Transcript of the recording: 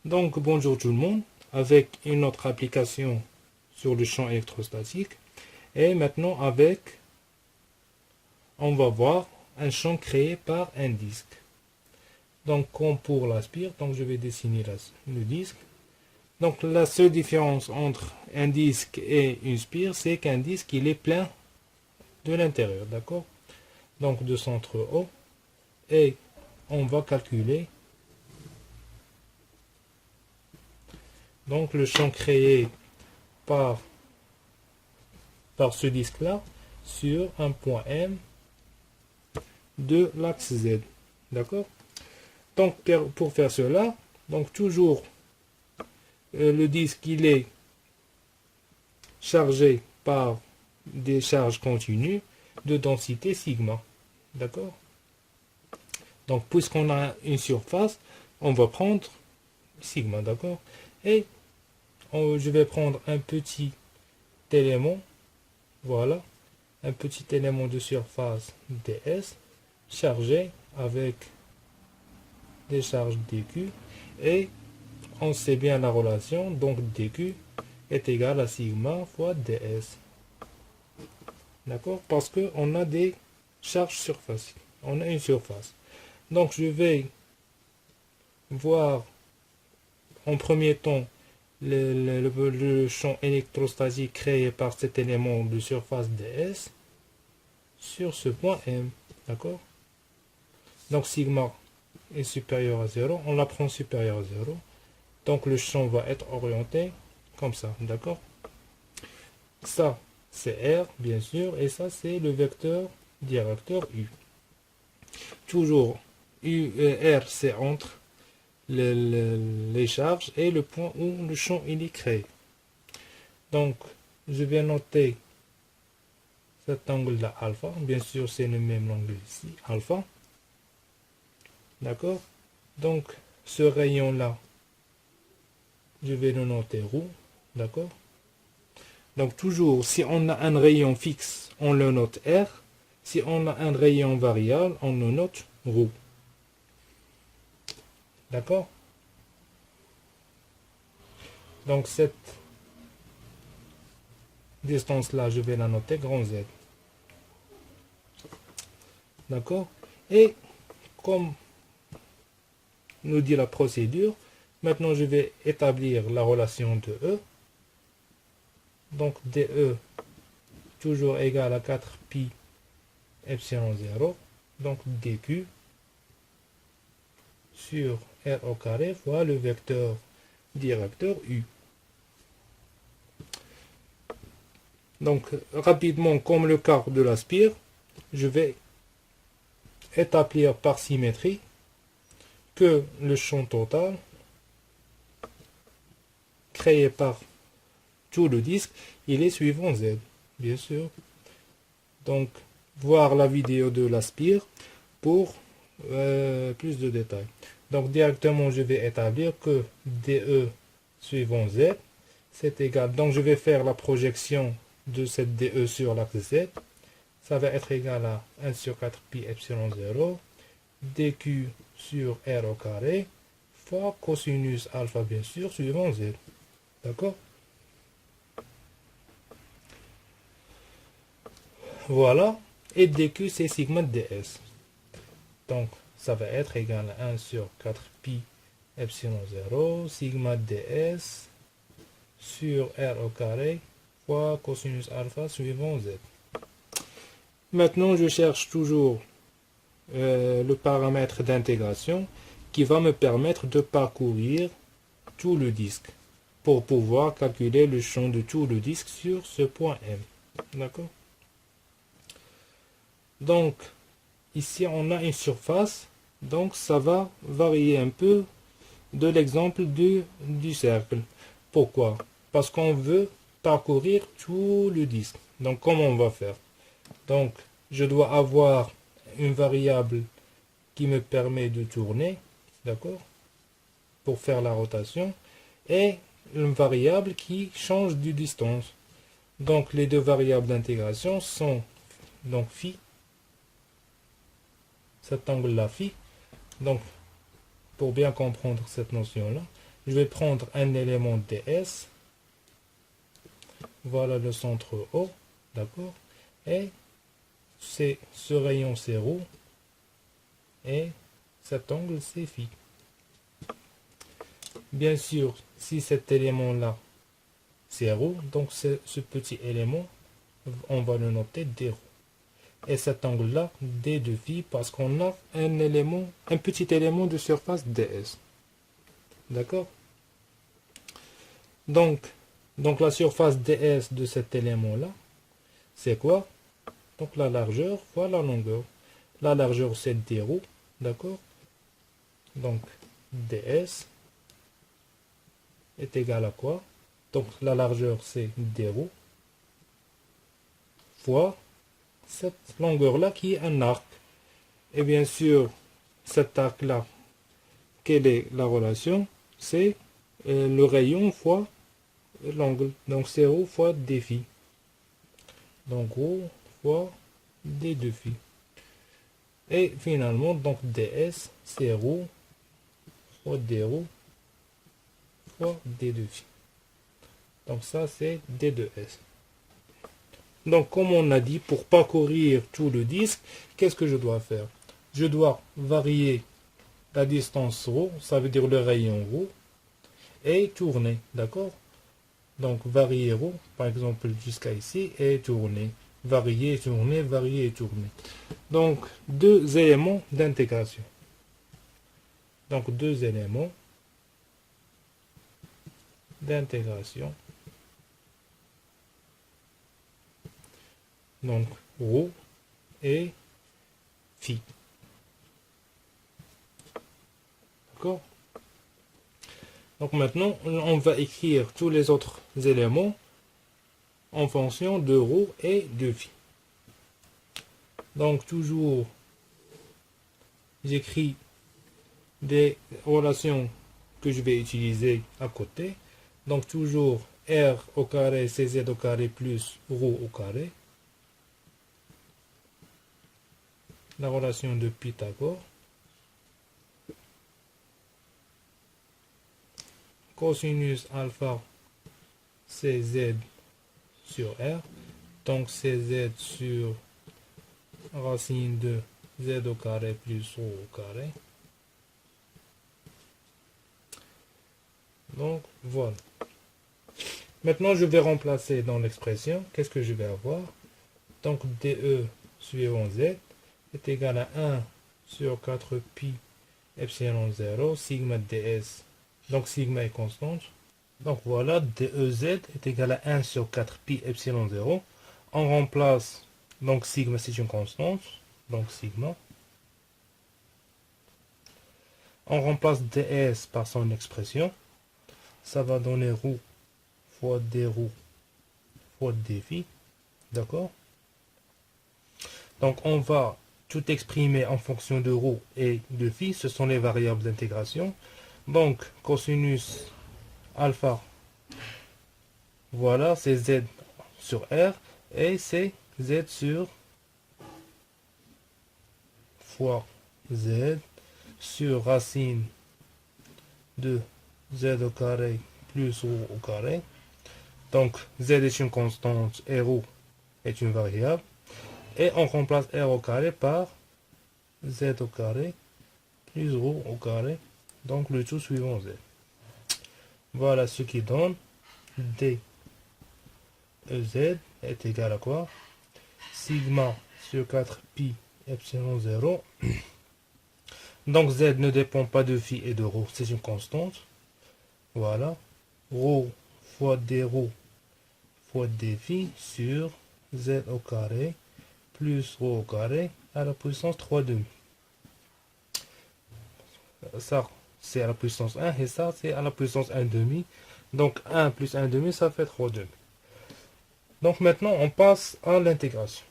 Donc bonjour tout le monde, avec une autre application sur le champ électrostatique. Et maintenant on va voir un champ créé par un disque. Donc comme pour l'aspire, donc je vais dessiner le disque. Donc la seule différence entre un disque et une spire, c'est qu'un disque il est plein de l'intérieur, d'accord? Donc de centre O. Et on va calculer donc le champ créé par ce disque-là sur un point M de l'axe Z. D'accord? Donc pour faire cela, donc toujours le disque il est chargé par des charges continues de densité sigma. D'accord? Donc puisqu'on a une surface, on va prendre sigma, d'accord? Et je vais prendre un petit élément, voilà, un petit élément de surface ds chargé avec des charges dq, et on sait bien la relation, donc dq est égal à sigma fois ds. D'accord? Parce qu'on a des charges surface, on a une surface. Donc je vais voir en premier temps le champ électrostatique créé par cet élément de surface ds sur ce point M. D'accord? Donc sigma est supérieur à 0, on la prend supérieur à 0. Donc le champ va être orienté comme ça. D'accord? Ça, c'est R, bien sûr, et ça, c'est le vecteur directeur U. Toujours, R, c'est entre les charges et le point où le champ il est créé. Donc, je vais noter cet angle-là, alpha. Bien sûr, c'est le même angle ici, alpha. D'accord? Donc, ce rayon-là, je vais le noter ρ. D'accord? Donc, toujours, si on a un rayon fixe, on le note R. Si on a un rayon variable, on le note ρ. D'accord? Donc, cette distance-là, je vais la noter grand Z. D'accord? Et comme nous dit la procédure, maintenant je vais établir la relation de E. Donc DE toujours égal à 4 pi epsilon 0. Donc dq sur R au carré fois le vecteur directeur U. Donc rapidement, comme le quart de la spire, je vais établir par symétrie que le champ total créé par tout le disque, il est suivant Z, bien sûr. Donc, voir la vidéo de la spire pour plus de détails. Donc, directement, je vais établir que DE suivant Z, c'est égal. Donc, je vais faire la projection de cette DE sur l'axe Z. Ça va être égal à 1 sur 4 pi epsilon 0 dq sur R au carré fois cosinus alpha, bien sûr, suivant Z. D'accord? Voilà. Et dq, c'est sigma ds. Donc, ça va être égal à 1 sur 4 pi epsilon 0 sigma ds sur R au carré fois cosinus alpha suivant Z. Maintenant, je cherche toujours le paramètre d'intégration qui va me permettre de parcourir tout le disque pour pouvoir calculer le champ de tout le disque sur ce point M. D'accord? Donc, ici, on a une surface, donc ça va varier un peu de l'exemple du cercle. Pourquoi? Parce qu'on veut parcourir tout le disque. Donc, comment on va faire? Donc, je dois avoir une variable qui me permet de tourner, d'accord, pour faire la rotation, et une variable qui change de distance. Donc, les deux variables d'intégration sont donc phi, cet angle-là phi. Donc, pour bien comprendre cette notion-là, je vais prendre un élément ds. Voilà le centre O, d'accord? Et c'est ce rayon c'est ρ et cet angle c'est phi. Bien sûr, si cet élément-là c'est ρ, donc ce petit élément, on va le noter d ρ. Et cet angle-là, d de phi, parce qu'on a un élément, un petit élément de surface ds. D'accord? Donc la surface ds de cet élément-là, c'est quoi? Donc la largeur fois la longueur. La largeur c'est d ρ, d'accord? Donc ds est égal à quoi? Donc la largeur c'est d ρ fois cette longueur-là qui est un arc. Et bien sûr, cet arc-là, quelle est la relation? C'est le rayon fois l'angle. Donc c'est ρ fois d phi. Donc ρ fois d de phi. Et finalement, donc ds, c'est ρ fois d ρ fois d de phi. Donc ça, c'est d de s. Donc comme on a dit, pour parcourir tout le disque, qu'est-ce que je dois faire? Je dois varier la distance ρ, ça veut dire le rayon ρ, et tourner, d'accord? Donc varier ρ, par exemple jusqu'à ici, et tourner. Varier, tourner, varier et tourner. Donc deux éléments d'intégration. Donc deux éléments d'intégration. Donc ρ et phi. D'accord? Donc maintenant, on va écrire tous les autres éléments en fonction de ρ et de phi. Donc toujours, j'écris des relations que je vais utiliser à côté. Donc toujours r au carré cz au carré plus ρ au carré. La relation de Pythagore. Cosinus alpha cz sur r. Donc cz sur racine de z au carré plus ρ au carré. Donc voilà. Maintenant je vais remplacer dans l'expression. Qu'est-ce que je vais avoir? Donc dE suivant z est égal à 1 sur 4 pi epsilon 0 sigma ds. Donc sigma est constante. Donc voilà, dEz est égal à 1 sur 4 pi epsilon 0. On remplace, donc sigma c'est une constante, donc sigma. On remplace ds par son expression. Ça va donner ρ fois d ρ fois d phi. D'accord? Donc on va tout exprimer en fonction de ρ et de phi. Ce sont les variables d'intégration. Donc cosinus alpha, voilà, c'est z sur r et c'est z sur fois z sur racine de z au carré plus ρ au carré. Donc z est une constante et ρ est une variable. Et on remplace r au carré par z au carré plus ρ au carré. Donc le tout suivant z. Voilà ce qui donne d EZ est égal à quoi? Sigma sur 4 pi epsilon 0. Donc z ne dépend pas de phi et de ρ, c'est une constante. Voilà. ρ fois d ρ fois d phi sur z au carré plus ρ au carré à la puissance 3 demi. Ça, c'est à la puissance 1 et ça, c'est à la puissance 1 demi. Donc 1 plus 1 demi, ça fait 3 demi. Donc maintenant, on passe à l'intégration.